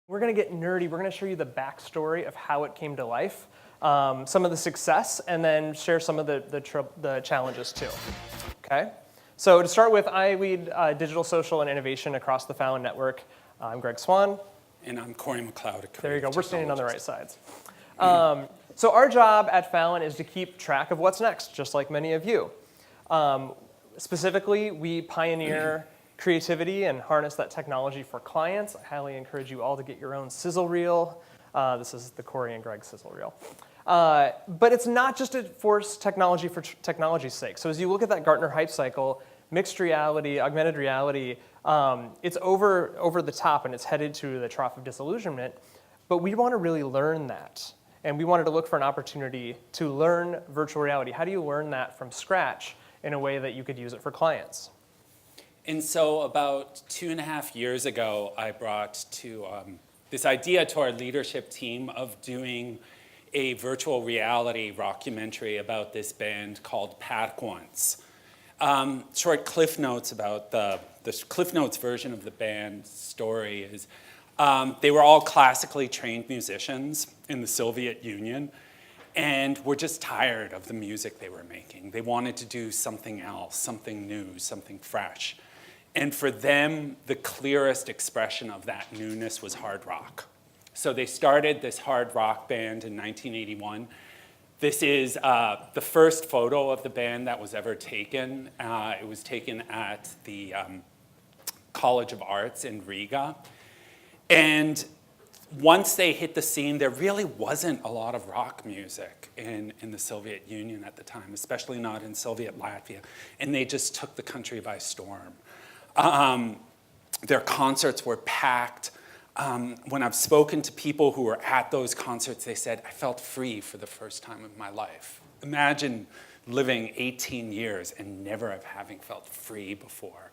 We're going to get nerdy. We're going to show you the backstory of how it came to life, some of the success, and then share some of the challenges too. Okay? So to start with, I lead digital, social, and innovation across the Fallon network. I'm Greg Swan. And I'm Cory McLeod. There you go. We're standing on the right sides. So our job at Fallon is to keep track of what's next, just like many of you. Specifically, we pioneer creativity and harness that technology for clients. I highly encourage you all to get your own sizzle reel. This is the Cory and Greg sizzle reel. But it's not just to force technology for technology's sake. So as you look at that Gartner hype cycle, mixed reality, augmented reality, it's over the top and it's headed to the trough of disillusionment. But we want to really learn that. And we wanted to look for an opportunity to learn virtual reality. How do you learn that from scratch in a way that you could use it for clients? And so about 2.5 years ago, I brought this idea to our leadership team of doing a virtual reality rockumentary about this band called Perkons. Short cliff notes about the cliff notes version of the band's story is they were all classically trained musicians in the Soviet Union and were just tired of the music they were making. They wanted to do something else, something new, something fresh. And for them, the clearest expression of that newness was hard rock. So they started this hard rock band in 1981. This is the first photo of the band that was ever taken. It was taken at the College of Arts in Riga. And once they hit the scene, there really wasn't a lot of rock music in the Soviet Union at the time, especially not in Soviet Latvia. And they just took the country by storm. Their concerts were packed. When I've spoken to people who were at those concerts, they said, I felt free for the first time of my life. Imagine living 18 years and never having felt free before.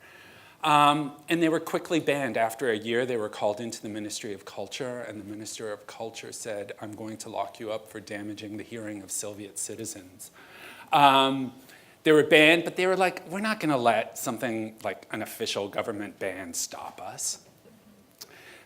And they were quickly banned. After a year, they were called into the Ministry of Culture, and the Minister of Culture said, I'm going to lock you up for damaging the hearing of Soviet citizens. They were banned, but they were like, we're not going to let something like an official government ban stop us.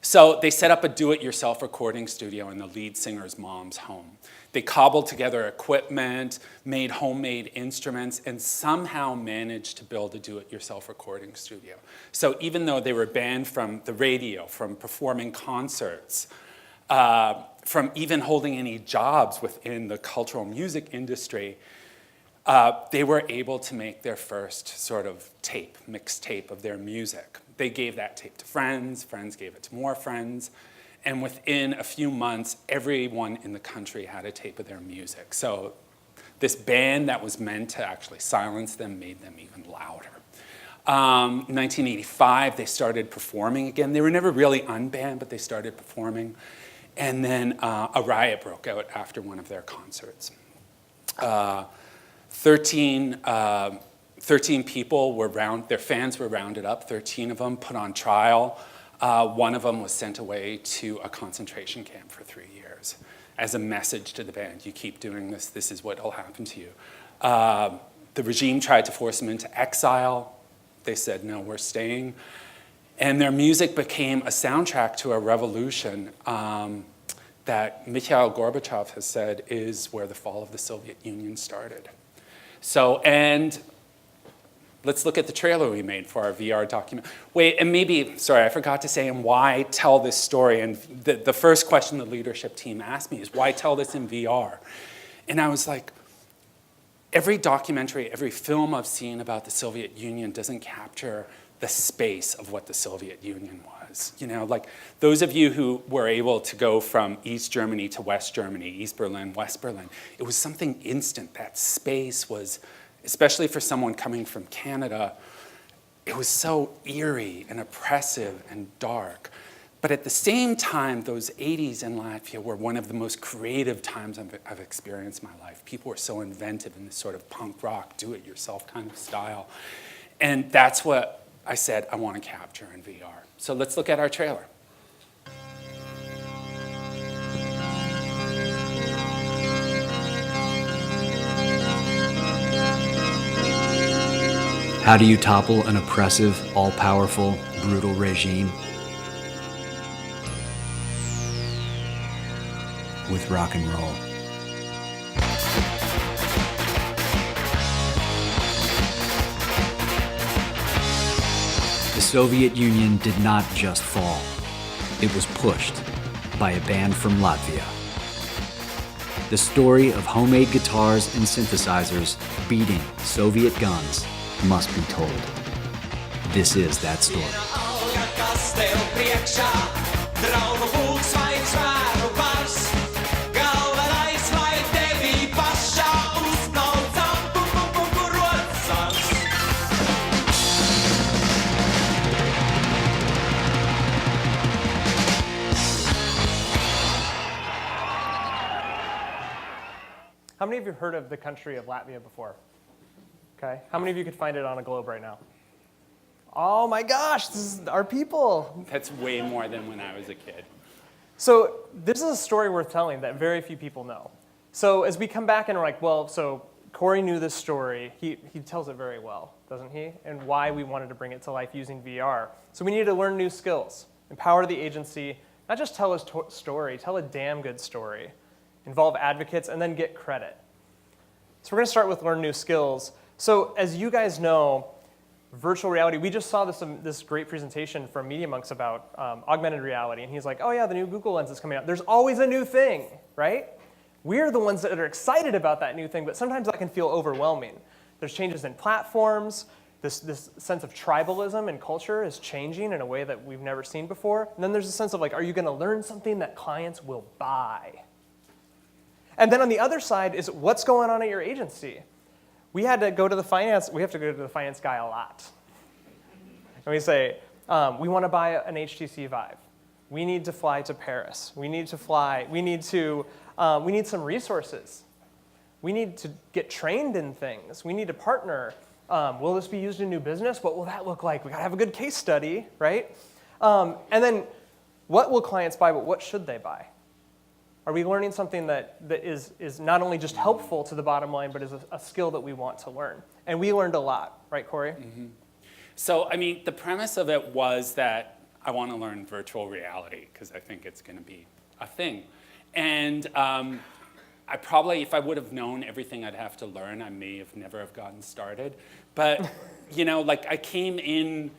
So they set up a do-it-yourself recording studio in the lead singer's mom's home. They cobbled together equipment, made homemade instruments, and somehow managed to build a do-it-yourself recording studio. So even though they were banned from the radio, from performing concerts, from even holding any jobs within the cultural music industry, they were able to make their first sort of mixtape of their music. They gave that tape to friends, friends gave it to more friends, and within a few months, everyone in the country had a tape of their music. So this band that was meant to actually silence them made them even louder. In 1985, they started performing again. They were never really unbanned, but they started performing. And then a riot broke out after one of their concerts. 13 people their fans were rounded up, 13 of them put on trial. One of them was sent away to a concentration camp for 3 years as a message to the band. You keep doing this, this is what will happen to you. The regime tried to force them into exile. They said, no, we're staying. And their music became a soundtrack to a revolution that Mikhail Gorbachev has said is where the fall of the Soviet Union started. So, and let's look at the trailer we made for our VR document. Wait, and maybe, sorry, I forgot to say, and why tell this story? And the first question the leadership team asked me is, why tell this in VR? And I was like, every documentary, every film I've seen about the Soviet Union doesn't capture the space of what the Soviet Union was. You know, like those of you who were able to go from East Germany to West Germany, East Berlin, West Berlin, it was something instant. That space was, especially for someone coming from Canada, it was so eerie and oppressive and dark. But at the same time, those 80s in Latvia were one of the most creative times I've experienced in my life. People were so inventive in this sort of punk rock, do-it-yourself kind of style. And that's what I said I want to capture in VR. So let's look at our trailer. How do you topple an oppressive, all-powerful, brutal regime? with rock and roll. The Soviet Union did not just fall. It was pushed by a band from Latvia. The story of homemade guitars and synthesizers beating Soviet guns must be told. This is that story. How many of you have heard of the country of Latvia before? Okay. How many of you could find it on a globe right now? Oh my gosh, this is our people. That's way more than when I was a kid. So this is a story worth telling that very few people know. So as we come back and we're like, well, so Cory knew this story. He tells it very well, doesn't he? And why we wanted to bring it to life using VR. So we needed to learn new skills, empower the agency, not just tell a story, tell a damn good story, involve advocates, and then get credit. So we're going to start with learn new skills. So as you guys know, virtual reality, we just saw this great presentation from Media Monks about augmented reality, and he's like, oh yeah, the new Google Lens is coming out. There's always a new thing, right? We're the ones that are excited about that new thing, but sometimes that can feel overwhelming. There's changes in platforms. This sense of tribalism and culture is changing in a way that we've never seen before. And then there's a sense of like, are you going to learn something that clients will buy? And then on the other side is what's going on at your agency. We have to go to the finance guy a lot. And we say, we want to buy an HTC Vive. We need to fly to Paris. We need some resources. We need to get trained in things. We need to partner. Will this be used in new business? What will that look like? We got to have a good case study, right? And then what will clients buy, but what should they buy? Are we learning something that is not only just helpful to the bottom line, but is a skill that we want to learn? And we learned a lot, right, Cory? Mm-hmm. So, I mean, the premise of it was that I want to learn virtual reality because I think it's going to be a thing. And I probably, if I would have known everything I'd have to learn, I may have never have gotten started. But, you know, like I came in,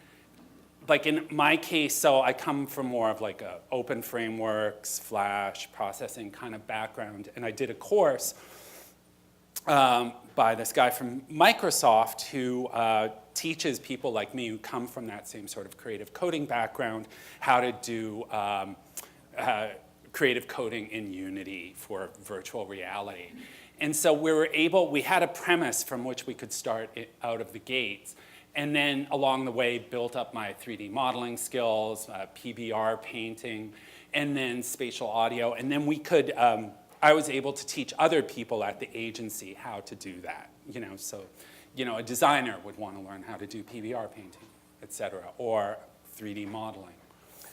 like in my case, so I come from more of like a open frameworks, Flash, processing kind of background. And I did a course by this guy from Microsoft who teaches people like me who come from that same sort of creative coding background how to do creative coding in Unity for virtual reality. And so we had a premise from which we could start it out of the gates. And then along the way, built up my 3D modeling skills, PBR painting, and then spatial audio. And then we could, I was able to teach other people at the agency how to do that. You know, so, you know, a designer would want to learn how to do PBR painting, et cetera, or 3D modeling.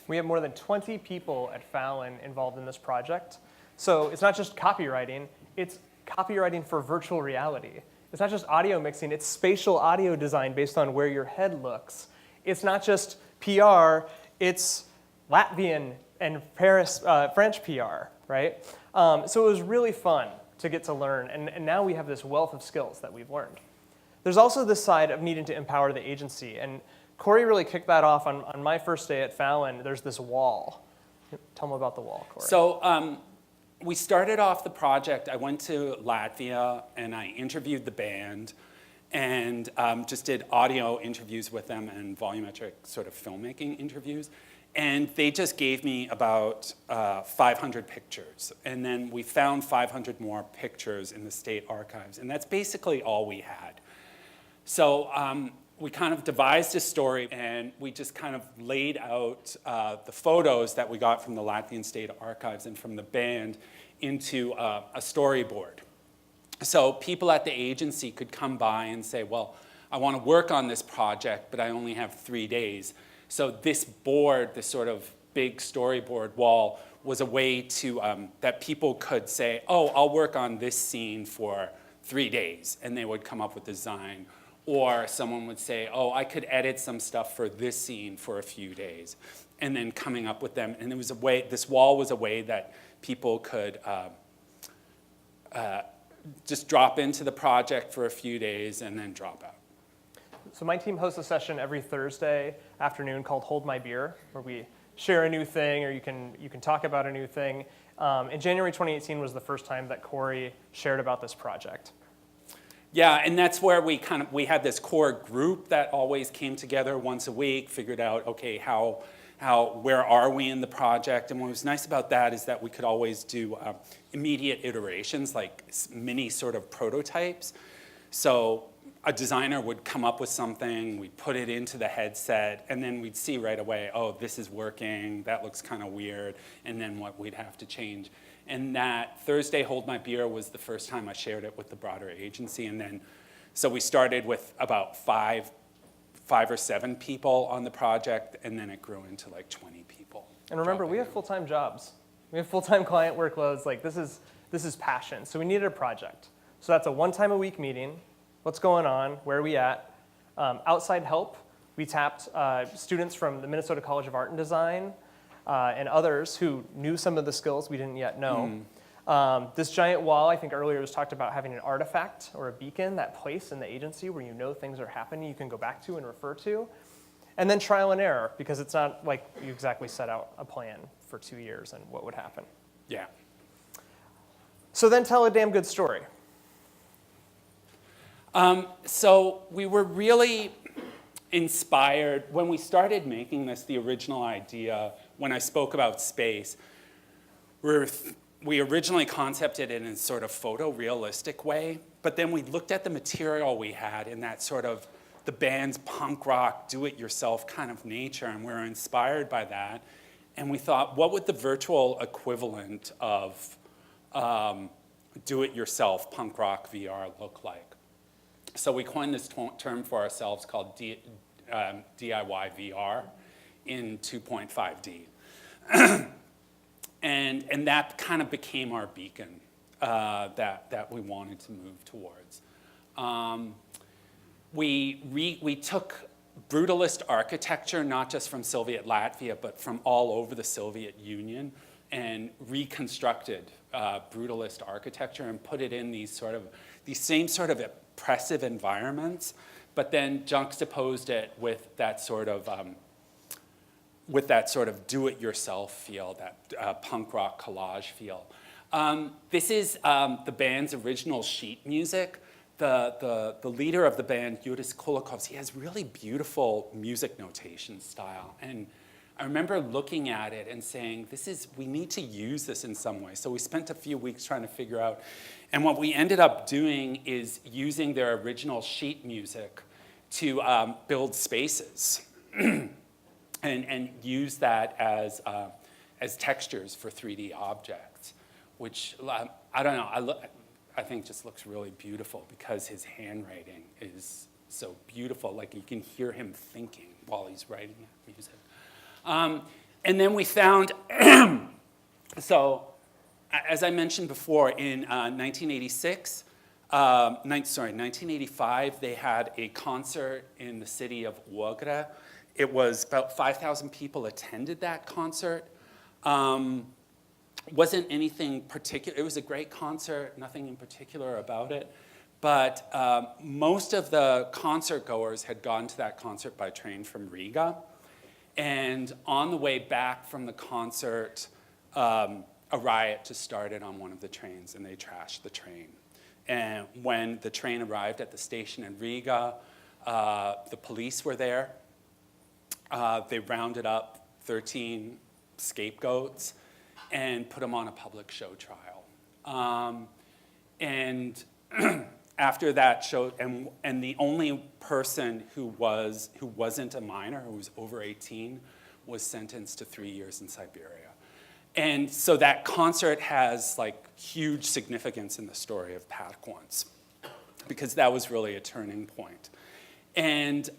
We have more than 20 people at Fallon involved in this project. So it's not just copywriting, it's copywriting for virtual reality. It's not just audio mixing, it's spatial audio design based on where your head looks. It's not just PR, it's Latvian and French PR, right? So it was really fun to get to learn, and now we have this wealth of skills that we've learned. There's also this side of needing to empower the agency, and Cory really kicked that off on my first day at Fallon. There's this wall. Tell them about the wall, Cory. So we started off the project. I went to Latvia and I interviewed the band and just did audio interviews with them and volumetric sort of filmmaking interviews. And they just gave me about 500 pictures. And then we found 500 more pictures in the state archives. And that's basically all we had. So we kind of devised a story, and we just kind of laid out the photos that we got from the Latvian State Archives and from the band into a storyboard. So people at the agency could come by and say, well, I want to work on this project, but I only have 3 days. So this board, this sort of big storyboard wall, was a way to, that people could say, oh, I'll work on this scene for 3 days, and they would come up with design. Or someone would say, oh, I could edit some stuff for this scene for a few days, and then coming up with them. And it was a way, this wall was a way that people could just drop into the project for a few days and then drop out. So my team hosts a session every Thursday afternoon called Hold My Beer, where we share a new thing, or you can talk about a new thing. And January 2018 was the first time that Cory shared about this project. Yeah, and that's where we had this core group that always came together once a week, figured out, okay, where are we in the project? And what was nice about that is that we could always do immediate iterations, like mini sort of prototypes. So a designer would come up with something, we'd put it into the headset, and then we'd see right away, oh, this is working, that looks kind of weird, and then what we'd have to change. And that Thursday Hold My Beer was the first time I shared it with the broader agency. And then, so we started with about five or seven people on the project, and then it grew into like 20 people. And remember, we have full-time jobs. We have full-time client workloads. Like this is passion. So we needed a project. So that's a one-time-a-week meeting. What's going on? Where are we at? Outside help. We tapped students from the Minnesota College of Art and Design and others who knew some of the skills we didn't yet know. This giant wall, I think earlier was talked about having an artifact or a beacon, that place in the agency where you know things are happening, you can go back to and refer to. And then trial and error, because it's not like you exactly set out a plan for 2 years and what would happen. Yeah. So then tell a damn good story. So we were really inspired when we started making this, the original idea, when I spoke about space, we originally concepted it in a sort of photorealistic way, but then we looked at the material we had in that sort of the band's punk rock, do-it-yourself kind of nature, and we were inspired by that. And we thought, what would the virtual equivalent of do-it-yourself punk rock VR look like? So we coined this term for ourselves called DIY VR in 2.5D. And that kind of became our beacon that we wanted to move towards. We took brutalist architecture, not just from Soviet Latvia, but from all over the Soviet Union, and reconstructed brutalist architecture and put it in these same sort of oppressive environments, but then juxtaposed it with that sort of do-it-yourself feel, that punk rock collage feel. This is the band's original sheet music. The leader of the band, Yuris Kulakovs, he has really beautiful music notation style. And I remember looking at it and saying, we need to use this in some way. So we spent a few weeks trying to figure out. And what we ended up doing is using their original sheet music to build spaces and use that as textures for 3D objects, which, I don't know, I think just looks really beautiful because his handwriting is so beautiful. Like you can hear him thinking while he's writing that music. And then we found, so as I mentioned before, in 1985, they had a concert in the city of Ogre. It was about 5,000 people attended that concert. Wasn't anything particular. It was a great concert, nothing in particular about it. But most of the concert goers had gone to that concert by train from Riga. And on the way back from the concert, a riot just started on one of the trains, and they trashed the train. And when the train arrived at the station in Riga, the police were there. They rounded up 13 scapegoats and put them on a public show trial. And after that show, and the only person who wasn't a minor, who was over 18, was sentenced to 3 years in Siberia. And so that concert has like huge significance in the story of Perkons, because that was really a turning point. And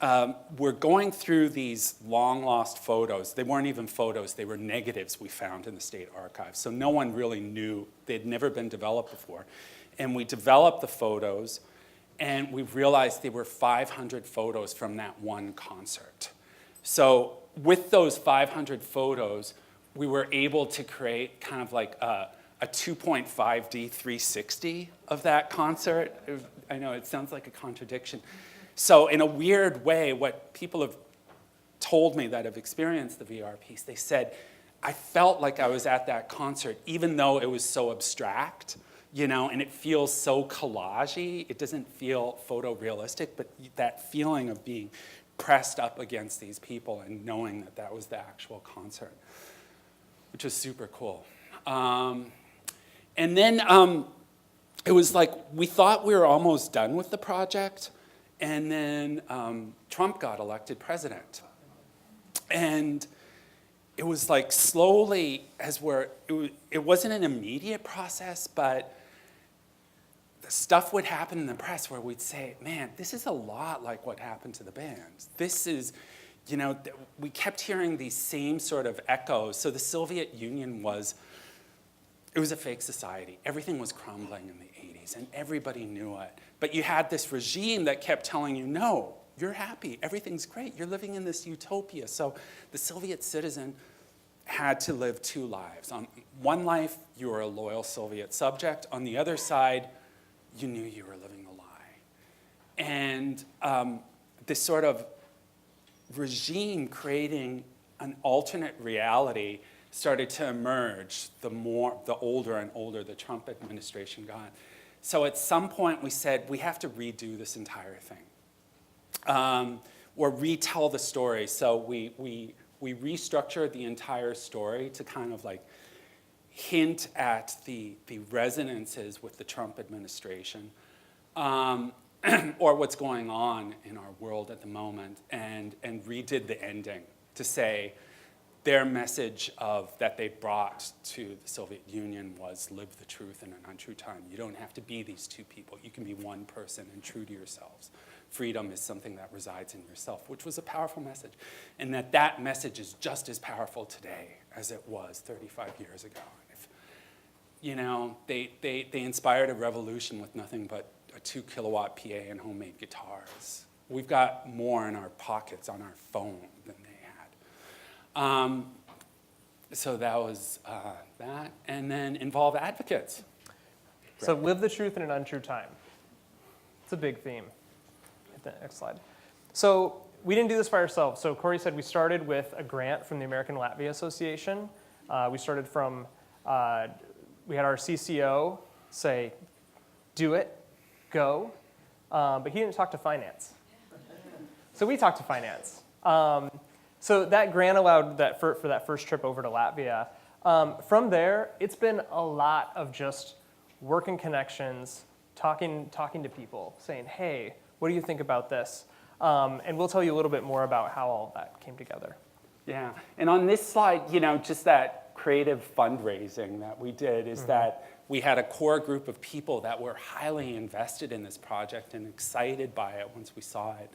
we're going through these long-lost photos. They weren't even photos, they were negatives we found in the state archives. So no one really knew, they'd never been developed before. And we developed the photos, and we realized there were 500 photos from that one concert. So with those 500 photos, we were able to create kind of like a 2.5D 360 of that concert. I know it sounds like a contradiction. So in a weird way, what people have told me that have experienced the VR piece, they said, I felt like I was at that concert, even though it was so abstract, and it feels so collage-y. It doesn't feel photorealistic, but that feeling of being pressed up against these people and knowing that that was the actual concert, which was super cool. And then it was like we thought we were almost done with the project, and then Trump got elected president. And it was like slowly, it wasn't an immediate process, but the stuff would happen in the press where we'd say, man, this is a lot like what happened to the bands. This is, we kept hearing these same sort of echoes. So the Soviet Union it was a fake society. Everything was crumbling in the 80s, and everybody knew it. But you had this regime that kept telling you, no, you're happy, everything's great, you're living in this utopia. So the Soviet citizen had to live two lives. On one life, you were a loyal Soviet subject. On the other side, you knew you were living a lie. And this sort of regime creating an alternate reality started to emerge the older and older the Trump administration got. So at some point we said, we have to redo this entire thing, or retell the story. So we restructured the entire story to kind of like hint at the resonances with the Trump administration, or what's going on in our world at the moment, and redid the ending to say, their message that they brought to the Soviet Union was live the truth in an untrue time. You don't have to be these two people. You can be one person and true to yourselves. Freedom is something that resides in yourself, which was a powerful message. And that message is just as powerful today as it was 35 years ago. They inspired a revolution with nothing but a 2-kilowatt PA and homemade guitars. We've got more in our pockets on our phone than they had. So that was that. And then involve advocates. So live the truth in an untrue time. It's a big theme. Hit the next slide. So we didn't do this by ourselves. So Cory said we started with a grant from the American Latvia Association. We started from, we had our CCO say, do it, go. But he didn't talk to finance. So we talked to finance. So that grant allowed that for that first trip over to Latvia. From there, it's been a lot of just working connections, talking to people, saying, hey, what do you think about this? And we'll tell you a little bit more about how all that came together. Yeah, and on this slide, just that creative fundraising that we did is that we had a core group of people that were highly invested in this project and excited by it once we saw it.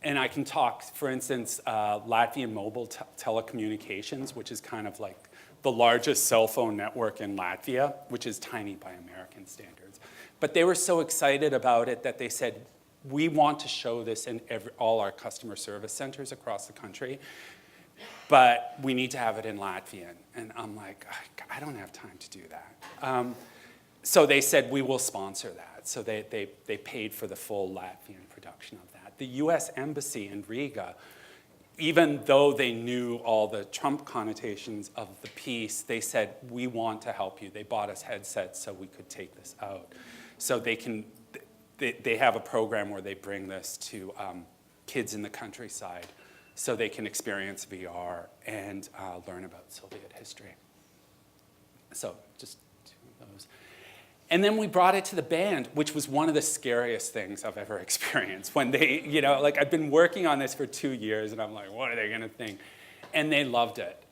And I can talk, for instance, Latvian Mobile Telecommunications, which is kind of like the largest cell phone network in Latvia, which is tiny by American standards. But they were so excited about it that they said, we want to show this in all our customer service centers across the country, but we need to have it in Latvian. And I'm like, I don't have time to do that. So they said, we will sponsor that. So they paid for the full Latvian production of that. The US Embassy in Riga, even though they knew all the Trump connotations of the piece, they said, we want to help you. They bought us headsets so we could take this out. So they have a program where they bring this to kids in the countryside so they can experience VR and learn about Soviet history. So just two of those. And then we brought it to the band, which was one of the scariest things I've ever experienced. When they, I've been working on this for 2 years, and I'm like, what are they going to think? And they loved it.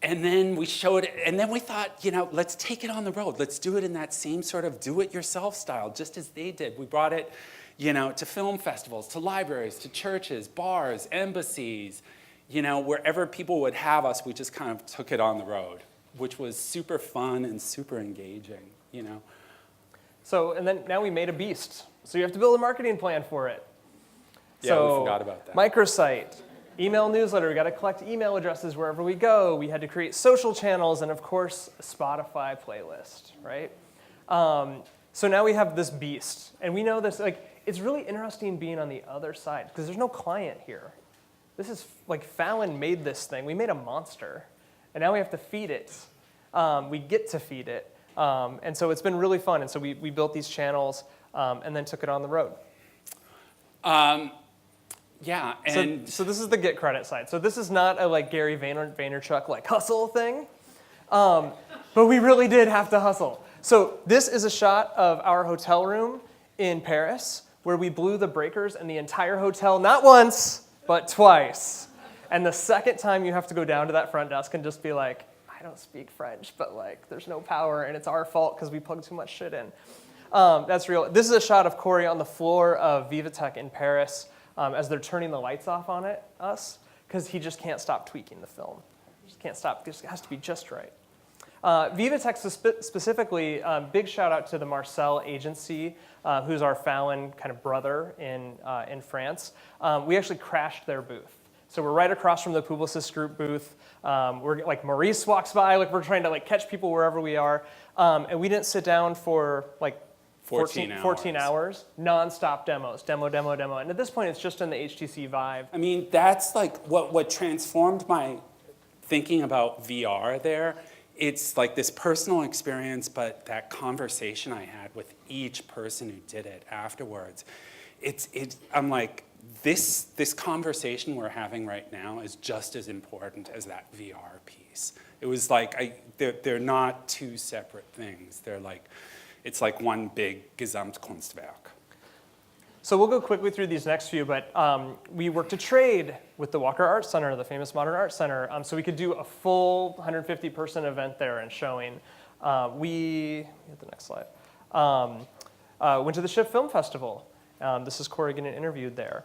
And then we showed it, and then we thought, let's take it on the road. Let's do it in that same sort of do-it-yourself style, just as they did. We brought it, to film festivals, to libraries, to churches, bars, embassies, wherever people would have us, we just kind of took it on the road, which was super fun and super engaging, So, and then now we made a beast. So you have to build a marketing plan for it. Yeah, we forgot about that. Microsite, email newsletter. We got to collect email addresses wherever we go. We had to create social channels and, of course, a Spotify playlist, right? So now we have this beast. And we know this, like, it's really interesting being on the other side because there's no client here. This is, like, Fallon made this thing. We made a monster. And now we have to feed it. We get to feed it. And so it's been really fun. And so we built these channels and then took it on the road. Yeah, and so this is the get credit side. So this is not a like Gary Vaynerchuk like hustle thing, but we really did have to hustle. So this is a shot of our hotel room in Paris where we blew the breakers in the entire hotel, not once, but twice. And the second time you have to go down to that front desk and just be like, I don't speak French, but like there's no power and it's our fault because we plugged too much shit in. That's real. This is a shot of Cory on the floor of VivaTech in Paris as they're turning the lights off on us, because he just can't stop tweaking the film. He just can't stop. It has to be just right. VivaTech specifically, big shout out to the Marcel agency, who's our Fallon kind of brother in France. We actually crashed their booth. So we're right across from the Publicis Group booth. We're like Maurice walks by, like we're trying to like catch people wherever we are, and we didn't sit down for like 14 hours, non-stop demos, demo. And at this point, it's just in the HTC Vive. I mean, that's like what transformed my thinking about VR there. It's like this personal experience, but that conversation I had with each person who did it afterwards. I'm like, this conversation we're having right now is just as important as that VR piece. It was like, they're not two separate things. They're like, it's like one big Gesamtkunstwerk. So we'll go quickly through these next few, but we worked a trade with the Walker Art Center, the famous Modern Art Center, so we could do a full 150-person event there and showing. We, hit the next slide, went to the Shift Film Festival. This is Cory getting interviewed there.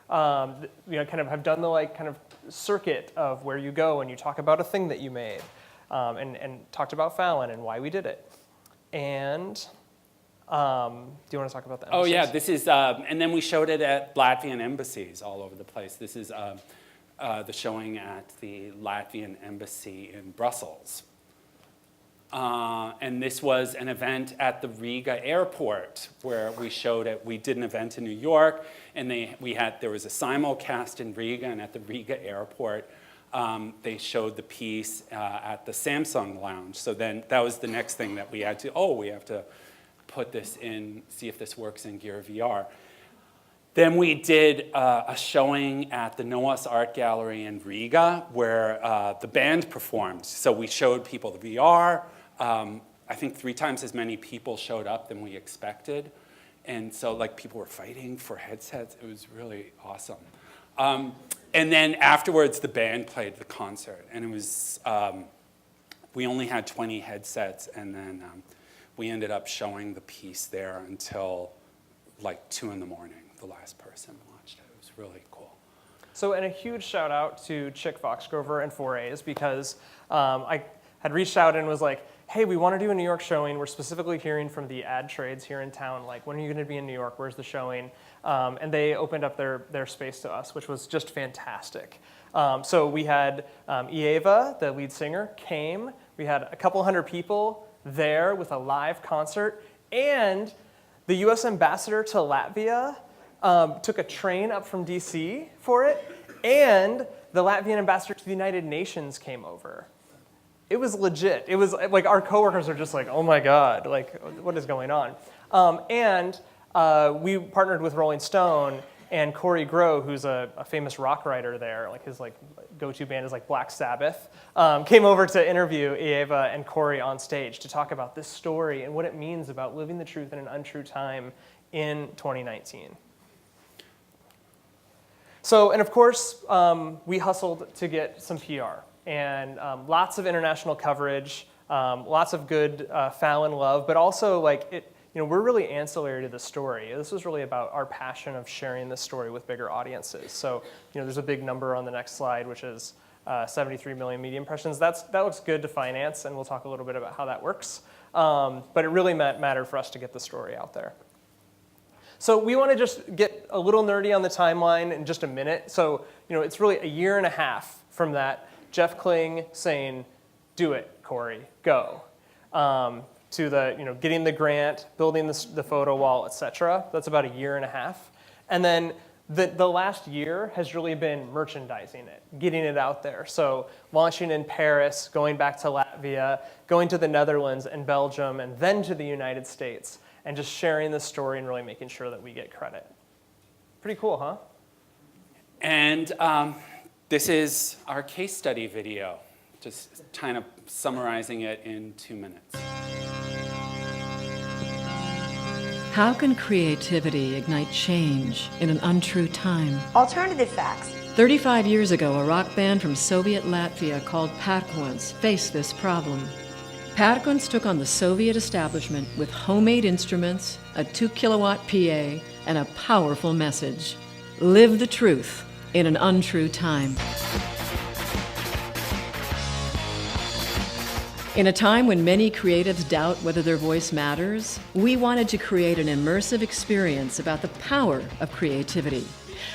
Kind of have done the like kind of circuit of where you go and you talk about a thing that you made, and talked about Fallon and why we did it. And do you want to talk about that? Oh yeah, this is, and then we showed it at Latvian embassies all over the place. This is the showing at the Latvian embassy in Brussels. And this was an event at the Riga airport where we showed it. We did an event in New York, and there was a simulcast in Riga, and at the Riga airport, they showed the piece at the Samsung lounge. So then that was the next thing that we had to, we have to put this in, see if this works in Gear VR. Then we did a showing at the Noah's Art Gallery in Riga where the band performed. So we showed people the VR. I think 3 times as many people showed up than we expected. And so like people were fighting for headsets. It was really awesome. And then afterwards, the band played the concert, and it was, we only had 20 headsets, and then we ended up showing the piece there until like 2 in the morning, the last person watched it. It was really cool. So, and a huge shout out to Chick Foxgrover and 4A's because I had reached out and was like, hey, we want to do a New York showing. We're specifically hearing from the ad trades here in town, like, when are you going to be in New York? Where's the showing? And they opened up their space to us, which was just fantastic. So we had Eva, the lead singer, came. We had a couple hundred people there with a live concert. And the U.S. ambassador to Latvia took a train up from D.C. for it. And the Latvian ambassador to the United Nations came over. It was legit. It was like our coworkers are just like, oh my God, like what is going on? And we partnered with Rolling Stone, and Cory Grow, who's a famous rock writer there, like his like go-to band is like Black Sabbath, came over to interview Eva and Cory on stage to talk about this story and what it means about living the truth in an untrue time in 2019. So, and of course, we hustled to get some PR. And lots of international coverage, lots of good Fallon love, but also like we're really ancillary to the story. This was really about our passion of sharing this story with bigger audiences. So there's a big number on the next slide, which is 73 million media impressions. That looks good to finance, and we'll talk a little bit about how that works. But it really mattered for us to get the story out there. So we want to just get a little nerdy on the timeline in just a minute. So, it's really a year and a half from that, Jeff Kling saying, do it, Cory, go. To the, getting the grant, building the photo wall, et cetera. That's about a year and a half. And then the last year has really been merchandising it, getting it out there. So launching in Paris, going back to Latvia, going to the Netherlands and Belgium, and then to the United States, and just sharing the story and really making sure that we get credit. Pretty cool, huh? And this is our case study video, just kind of summarizing it in 2 minutes. How can creativity ignite change in an untrue time? Alternative facts. 35 years ago, a rock band from Soviet Latvia called Perkons faced this problem. Perkons took on the Soviet establishment with homemade instruments, a 2-kilowatt PA, and a powerful message. Live the truth in an untrue time. In a time when many creatives doubt whether their voice matters, we wanted to create an immersive experience about the power of creativity.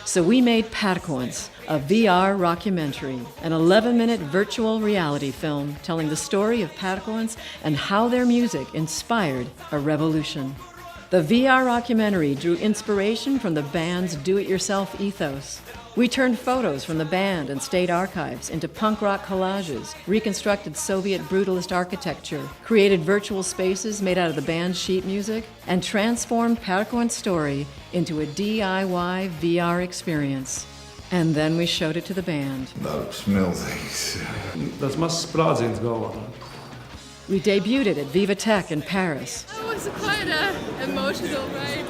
So we made Perkons, a VR rockumentary, an 11-minute virtual reality film telling the story of Perkons and how their music inspired a revolution. The VR rockumentary drew inspiration from the band's do-it-yourself ethos. We turned photos from the band and state archives into punk rock collages, reconstructed Soviet brutalist architecture, created virtual spaces made out of the band's sheet music, and transformed Perkons' story into a DIY VR experience. And then we showed it to the band. Darbs milzīgs. Tas mazs sprādziens galvā. We debuted it at Viva Tech in Paris. It was quite an emotional ride.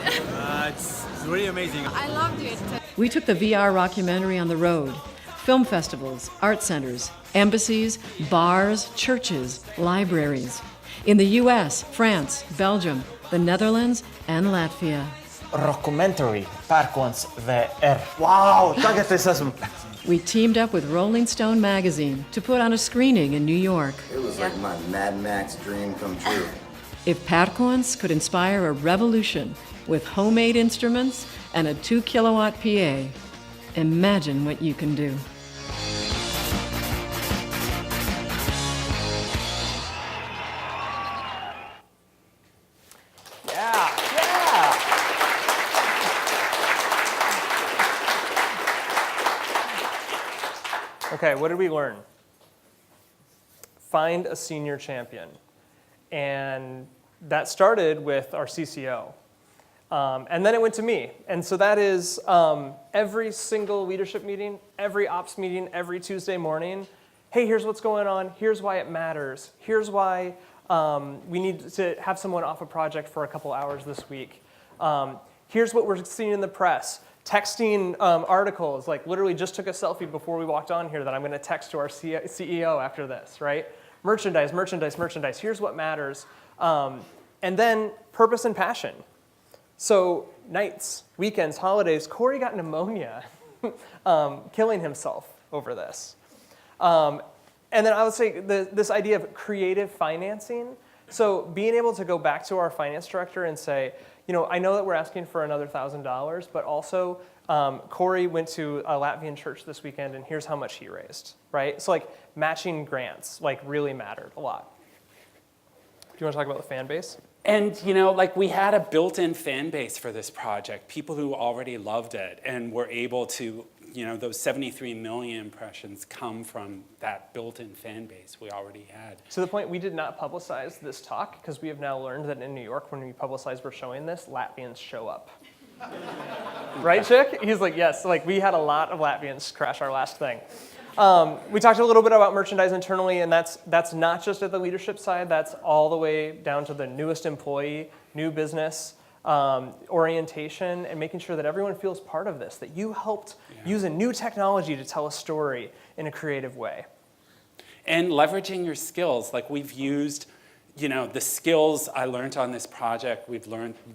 It's really amazing. I loved it. We took the VR rockumentary on the road. Film festivals, art centers, embassies, bars, churches, libraries. In the US, France, Belgium, the Netherlands, and Latvia. Rockumentary, Perkons VR. Wow, tagad es esmu. We teamed up with Rolling Stone magazine to put on a screening in New York. It was like my Mad Max dream come true. If Perkons could inspire a revolution with homemade instruments and a 2-kilowatt PA, imagine what you can do. Yeah. Okay, what did we learn? Find a senior champion. And that started with our CCO. And then it went to me. And so that is every single leadership meeting, every ops meeting, every Tuesday morning. Hey, here's what's going on. Here's why it matters. Here's why we need to have someone off a project for a couple hours this week. Here's what we're seeing in the press. Texting articles, like literally just took a selfie before we walked on here that I'm going to text to our CEO after this, right? Merchandise. Here's what matters. And then purpose and passion. So nights, weekends, holidays, Cory got pneumonia, killing himself over this. And then I would say this idea of creative financing. So being able to go back to our finance director and say, I know that we're asking for another $1,000, but also Cory went to a Latvian church this weekend, and here's how much he raised, right? So like matching grants really mattered a lot. Do you want to talk about the fan base? And, we had a built-in fan base for this project, people who already loved it and were able to, those 73 million impressions come from that built-in fan base we already had. To the point we did not publicize this talk because we have now learned that in New York, when we publicize we're showing this, Latvians show up. Right, Chick? He's like, yes, we had a lot of Latvians crash our last thing. We talked a little bit about merchandise internally, and that's not just at the leadership side, that's all the way down to the newest employee, new business, orientation, and making sure that everyone feels part of this, that you helped use a new technology to tell a story in a creative way. And leveraging your skills, we've used, the skills I learned on this project,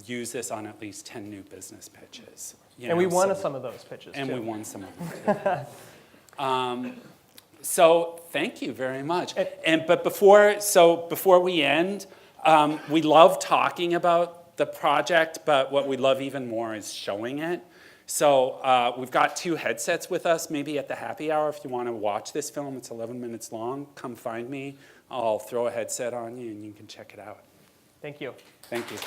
use this on at least 10 new business pitches. And we won some of those pitches, and too. we won some of them, too. So thank you very much. But before we end, we love talking about the project, but what we love even more is showing it. So we've got 2 headsets with us, maybe at the happy hour if you want to watch this film. It's 11 minutes long. Come find me. I'll throw a headset on you and you can check it out. Thank you. Thank you.